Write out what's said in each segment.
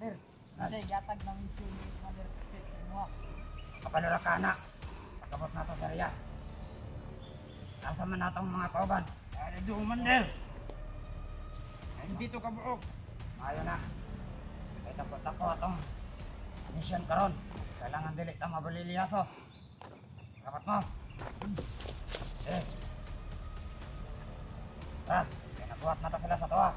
Commander. Kasi yatag ng mission ni Commander Pit. Kapalala ka na. Pagkabot na ito sa Riyas. Nasa man natong mga kauban. Kaya do Commander. Hindi ito kabuok. Ayaw na. Kaya tapos atong mission karon. Kailangan dili ta mabaliliyaso. Kapat mo. Kaya nakuhat na ito sila sa tuwa.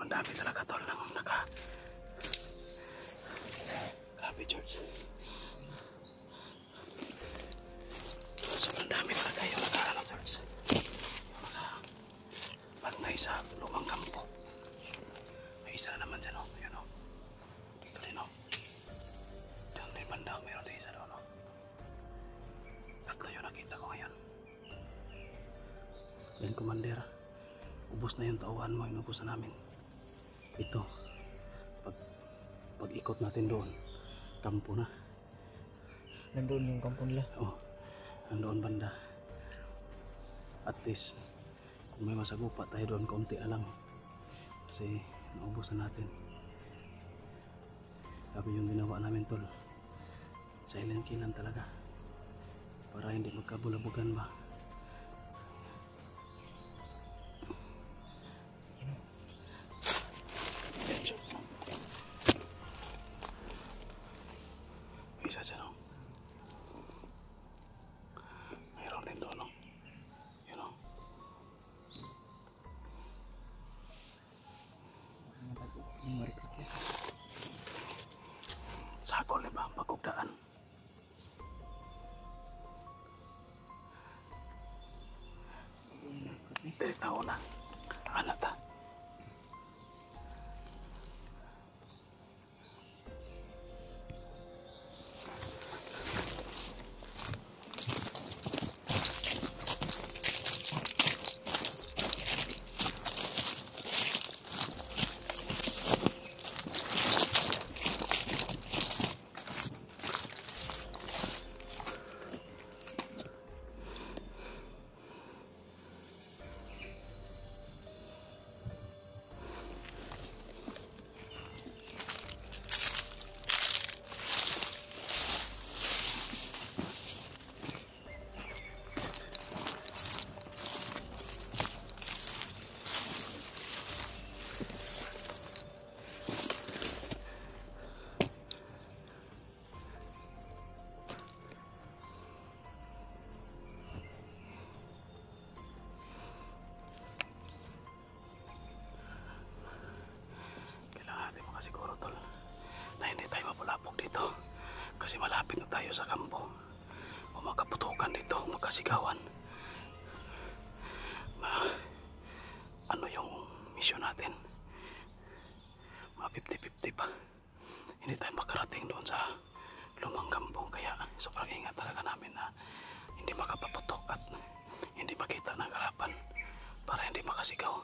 Dami talaga tol ng grabe George. Sobrang dami talaga yung naka George. Yung naka sa lumang kampo. May isa na naman dyan o. Ayan o. Dito din o. Diyan din banda o. Meron din isa doon o. Tatlo yung nakita ko ngayon. Yan Commander. Ubos na yung tauhan mo. Inubos na namin. Ito, pag ikot natin doon, kampo na. Nandoon yung kampo nila? Oo, nandoon banda. At least, kung may masagupa tayo doon, kaunti na lang. Kasi naubos na natin. Sabi yung ginawa namin tol, silent kill lang talaga. Para hindi magkabulabugan ba. Isa dyan o. Mayroon din doon o. Yun o. Sakol diba ang pagkugdaan. Dari tao na. Anak ta. Siguro tol na hindi tayo mapulapok dito kasi malapit na tayo sa kampo. Kung magkaputukan dito, magkasigawan, ano yung mission natin, mga 50-50 pa, hindi tayo makarating doon sa lumang kampo. Kaya sobrang ingat talaga namin na hindi makapaputok at hindi makita ng kalaban para hindi makasigaw.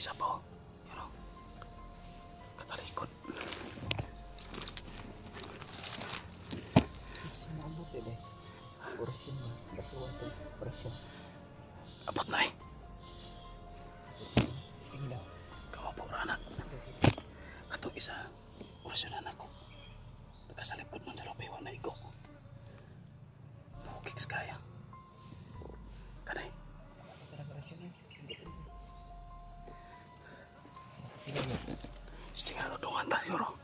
Isa pa, oh. Yun, oh. Katalikod. Sino ang buti deh? Operasyon na. Batuan ito. Operasyon. Abot na eh. Sige daw. Kamapura na. Katong isa, orasyonan ako. Nagkasalikod man sa lupay, wala na igo. Kiks kaya. Kanay. Operasyon yan. Sige mo. Istingalo, dungan ta siguro.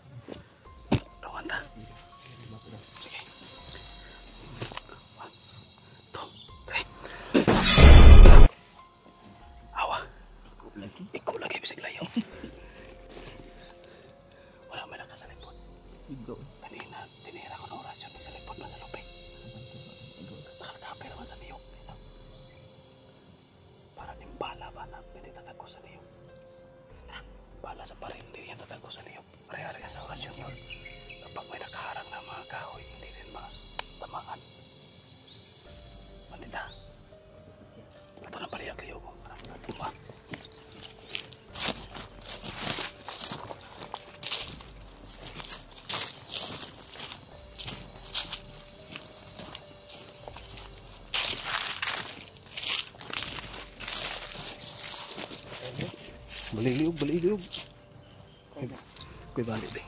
Dungan ta. Sige. 1, 2, 3. Awa. Iko lagi bisig layo. Wala may nakasalipod. Igo. Kanina, tinira ko ng orasyon sa lipod man sa lupay. Nakakapir man sa niyok. Para yung bala ba na pwede tatagko sa niyok. Bala sa parin, hindi yan tatagko sa niyok. Pareha-reha sa orasyon yun. Kapag may nakaharang na mga kahoy, hindi rin matamaan. Manita. Ito na paliyag liyo ko. Ito ba? Balik-liog. Kuy balik deh.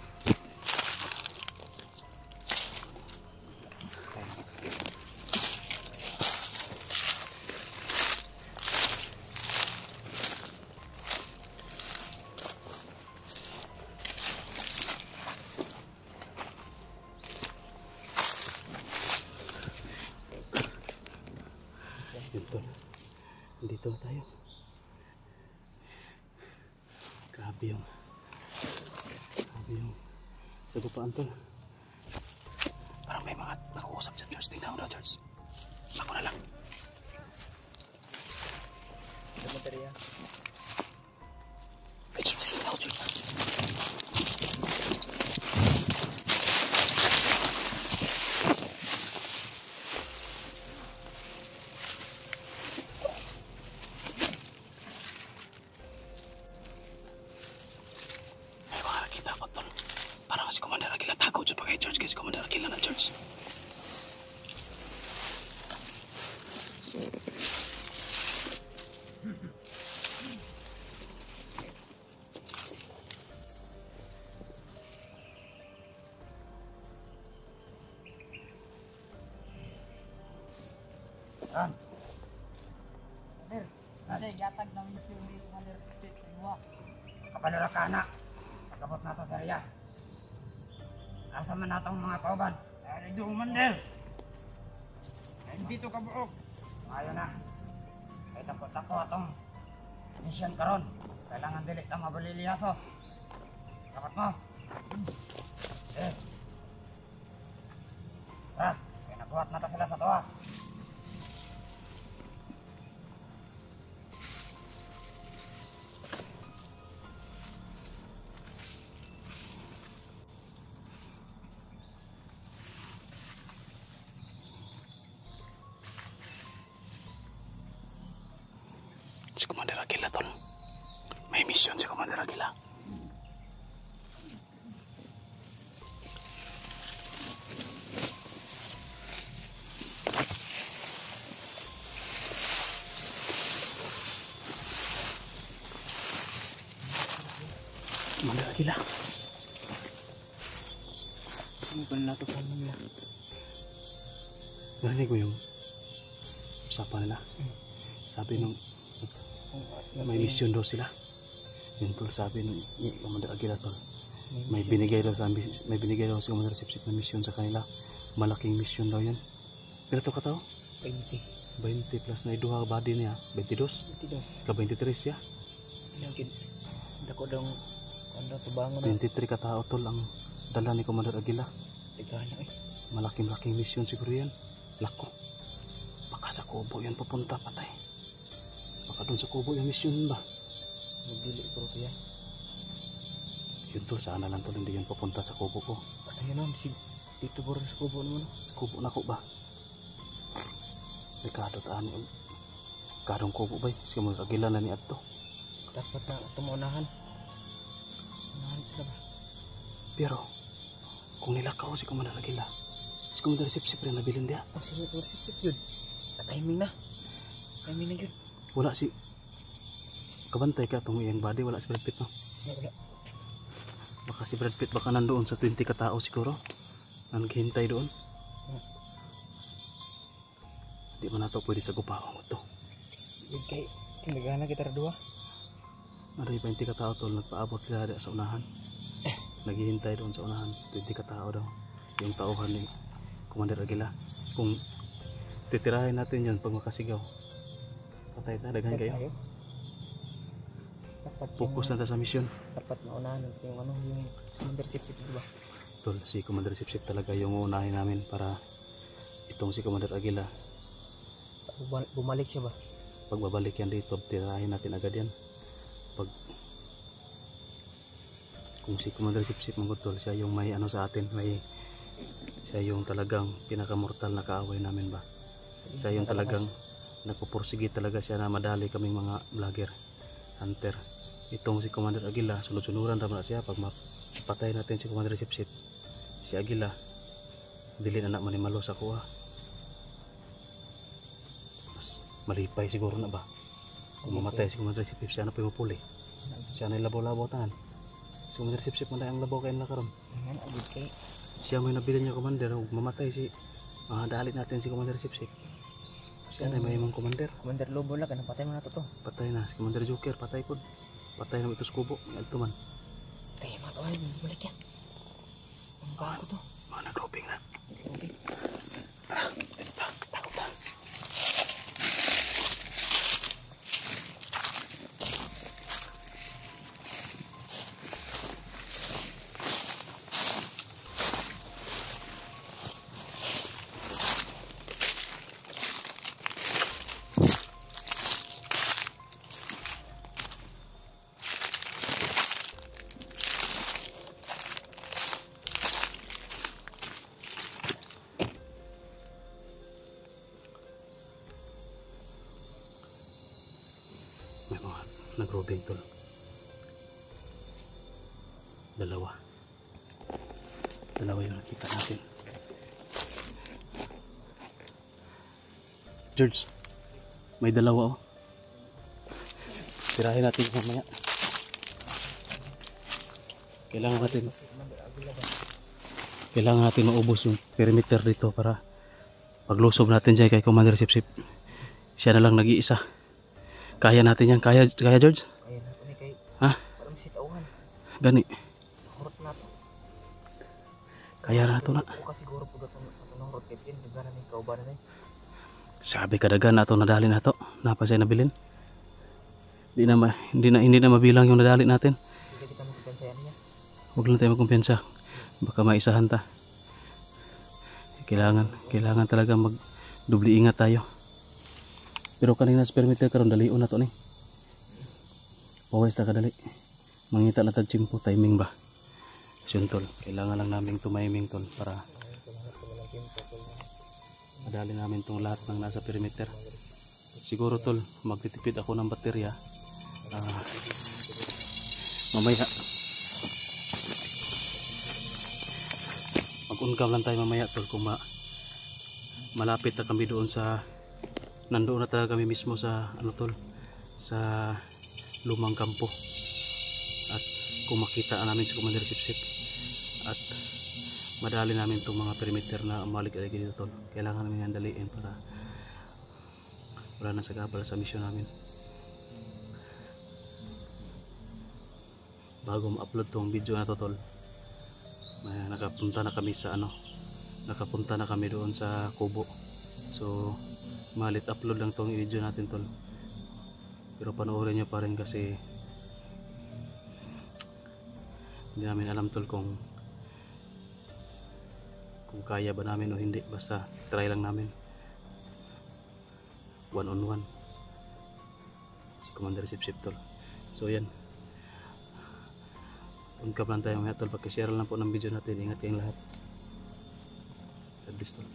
Dito tayo. Grabe yung sagupaan tol. Parang may mga nakuusap dyan, George. Tingnan mo na, George. Ako na lang. Material. Ay, George, tingnan ako, George. May mga nakita ko, tol. Parang si Commander Aquila tago dyan pa kay George kasi Commander Aquila na, George. Ran, Sir, kasi yatag ng misyon ni Commander Pit. kapalala ka na. Pagkabot na to sa Riyas. Asa man natong mga kauban. Dahil doon mandel. Hindi to kabuok. Ayaw na. Ay takot-takot atong mission karon. Kailangan dilit ang mabaliliyaso. Dapat mo. Tara, kaya nabuhat na ta sila sa tuwa. Si Commander Aquila, tol. May mission si Commander Aquila. Commander Aquila. Kasi may panlatukan nila. Narinig mo yung usapan nila. Sabi nung may mission daw sila. Yun tol, sabi ng Commander Aquila, tol. May binigay daw si Commander Sipsip na mission sa kanila. Malaking mission daw yun. Pero to ka tao? 20. 20 plus na iduha body niya. 22? 22. Ka 23 siya. Silagin. Dako daw ano tubangon na. 23 ka tao, tol, ang dala ni Commander Aquila. Tigana eh. Malaking mission siguro yan. Lako. Baka sa Kubo yan pupunta, patay. Baka doon sa Kubo yung mission ba? Magdili ko kaya. Yun tol, sana lang tol hindi yun pupunta sa Kubo ko. Ayun na, si dito po rin sa kubo naman. Kubo na ko ba? May kadot ani. Kadong Kubo ba? Si Commander Aquila na ni Adto. Dapat na tumunahan. Unahan sila ba? Pero kung nilakaw si Commander Aguila, si Commander Sip-Sip rin nabilin dia. Oh, sige, sip-sip yun. Timing na. Timing na yun. Wala si kabantay ka itong iyang body, wala si Brad Pitt no? Wala. Baka si Brad Pitt baka nandoon sa 20 katao siguro na naghihintay doon. Di man nato pwede sa gupawang mo to. Yun kay, kinagana kita radua. Ano yung 20 katao tol, nagpaabot sila sa unahan. Naghihintay doon sa unahan, 20 katao daw. Yung tauhan ni Commander Aguila. Kung titirahin natin yun pag makasigaw, patay na, daghan kayo. Focus na ta sa mission. Dapat maunahan yung ano, yung Commander Sip-Sip, diba? Tol, si Commander Sip-Sip talaga yung uunahin namin para itong si Commander Aguila. Bumalik siya ba? Pagbabalik yan dito, tirahin natin agad yan. Kung si Commander Sip-Sip Manggutol, siya yung may ano sa atin, siya yung talagang pinakamortal na kaaway namin ba. Siya yung talagang nagpupursige talaga siya na madali kaming mga vlogger, hunter. Itong si Commander Aguila, sunod-sunuran naman siya pag mapatay natin si Commander Sip-Sip. Si Aguila, dili na manimalo sa kuha. Mas malipay siguro na ba. Kung mamatay si Commander Sip-Sip, siya na pumupuli. Siya na yung labaw-labaw tanan. Si Commander Sip-Sip man ang labaw kayo nakaroon. Siya mo yung nabili niya Commander. Huwag mamatay si dalit natin si Commander Sip-Sip. Siya na may imong Commander. Commander Lobo lang, patay mo na to. Patay na. Si Commander Joker, patay po. Patay na ito sa kubo. Ito man. Kaya matawa yun, balik yan. Ang bago to. Mga nag-roping na. Okay. Takot na. May mga nag-roving tol. Dalawa yung nakita natin. George, may dalawa oh. Tirahin natin mamaya. Kailangan natin maubos yung perimeter dito para paglusob natin dyan kay Commander Sip-Sip. Siya na lang nag-iisa. Kaya natin yan. Kaya George? Kaya natin eh, kay... Ha? Parang sitauhan. Gani. Hurot na to. Kaya na ito na. Buka siguro po itong hurot kay nagana ng kauban na. Sabi kadagan na ito nadali na ito. Napa siya nabilin. Hindi na mabilang yung nadali natin. Hindi kita magkumpensayan niya. Huwag lang tayo magkumpensa. Baka maisahan ta. Kailangan talaga mag-dubli ingat tayo. Pero kanina sa perimeter karon dalion na to ni. Pawis ta kadali. Mangita na tag chimpo timing ba. Tol, kailangan lang namin tumiming tol para madali namin tong lahat ng nasa perimeter. Siguro tol, magtitipid ako ng baterya. Mamaya mag-uncam lang tayo mamaya tol kung malapit na kami doon sa nandoon na talaga kami mismo sa ano tol, sa lumang kampo. At kung makita namin si Commander Sip-Sip at madali namin itong mga perimeter na umalik-alik dito tol. Kailangan namin yan daliin para wala na sagabal sa mission namin. Bago ma-upload tong video na to tol, nakapunta na kami sa nakapunta na kami doon sa kubo. So malit upload lang tong video natin tol, pero panoorin nyo pa rin kasi hindi namin alam tol kung kaya ba namin o hindi. Basta try lang namin one on one si Commander Sip-Sip tol. So yan, uncap lang tayo mga tol. Pag-share lang po ng video natin. Ingat kayong lahat. God bless tol.